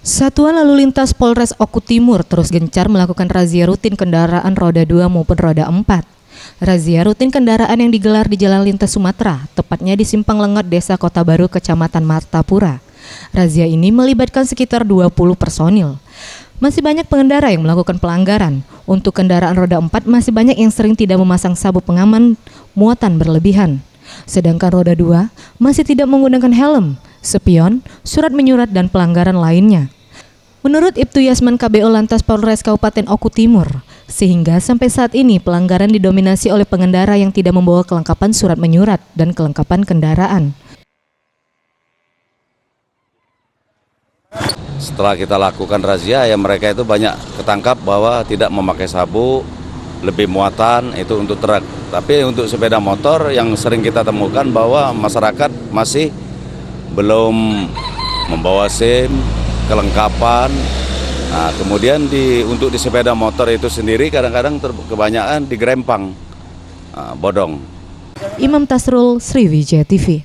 Satuan Lalu Lintas Polres Oku Timur terus gencar melakukan razia rutin kendaraan roda 2 maupun roda 4. Razia rutin kendaraan yang digelar di Jalan Lintas Sumatera, tepatnya di Simpang Lengot, Desa Kota Baru, Kecamatan Martapura. Razia ini melibatkan sekitar 20 personil. Masih banyak pengendara yang melakukan pelanggaran. Untuk kendaraan roda 4 masih banyak yang sering tidak memasang sabuk pengaman muatan berlebihan. Sedangkan roda 2 masih tidak menggunakan helm, spion, surat menyurat, dan pelanggaran lainnya. Menurut Ibtu Yasman KBO Lantas Polres Kabupaten Oku Timur, sehingga sampai saat ini pelanggaran didominasi oleh pengendara yang tidak membawa kelengkapan surat menyurat dan kelengkapan kendaraan. Setelah kita lakukan razia, ya mereka itu banyak ketangkap bahwa tidak memakai sabuk, lebih muatan itu untuk truk. Tapi untuk sepeda motor yang sering kita temukan bahwa masyarakat masih belum membawa SIM, kelengkapan. Nah, kemudian untuk di sepeda motor itu sendiri kadang-kadang kebanyakan digerempang, bodong. Imam Tasrul, Sriwijaya TV.